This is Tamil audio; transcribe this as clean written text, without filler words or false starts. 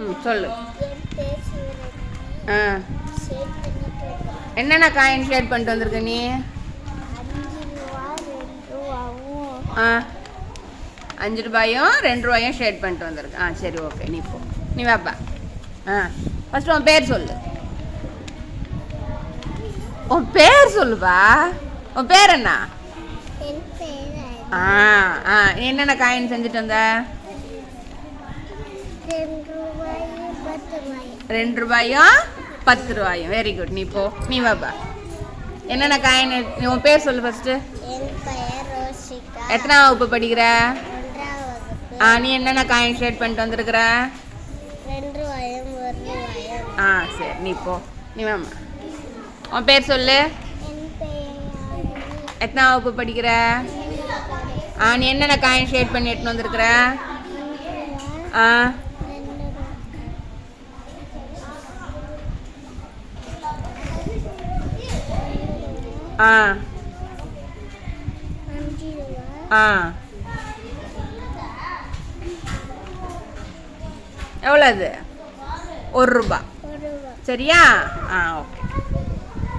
ம் சொல்லு. என் பேர் சிவரஞ்சனி. ஆ ஷேட் பண்ணிட்டு வந்தேன். என்னென்ன காயின் ஷேட் பண்ணிட்டு வந்திருக்க நீ? 5 ரூபா 2 ரூபாவும். ஆ 5 ரூபாயும் 2 ரூபாயும் ஷேட் பண்ணிட்டு வந்திருக்கு. ஆ சரி ஓகே, நீ போ, நீ வாப்பா. ஆ ஃபஸ்ட்டு உன் பேர் சொல்லு. உன் பேர் சொல்லுப்பா. உன் பேர் என்ன? என் பேர் ஆ ஆ என்னென்ன காயின் செஞ்சுட்டு வந்த? 2 ரூபாயும் 10 ரூபாயும். 2 ரூபாயும் 10 ரூபாயும். வெரி குட், நீ போ, நீ வாப்பா. என்னென்ன காயின்? உன் பேர் சொல்லு ஃபஸ்ட்டு. என் பெயர் ரோஷிகா. எத்தனாம் வகுப்பு படிக்கிற? 1ஆம் வகுப்பு. ஆ நீ என்னென்ன காயின் ஷேட் பண்ணிட்டு வந்திருக்கிற? 2 ரூபாயும் 1 ரூபாயும். ஆ சரி, நீ போ, நீ வாம்மா. உன் பேர் சொல்லு. என் பெயர் யாழினி. எத்தனாம் வகுப்பு படிக்கிற? 2ஆம் வகுப்பு. ஆ நீ என்னென்ன காயின் ஷேட் பண்ணி எடுத்துன்னு வந்திருக்கிற? 5 ரூபா ஆ 2 ரூபா. ஆ 5 ரூபா. ஆ எவ்வளோ அது? 1 ரூபா. 1 ரூபா. சரியா? ஆ ஓகே.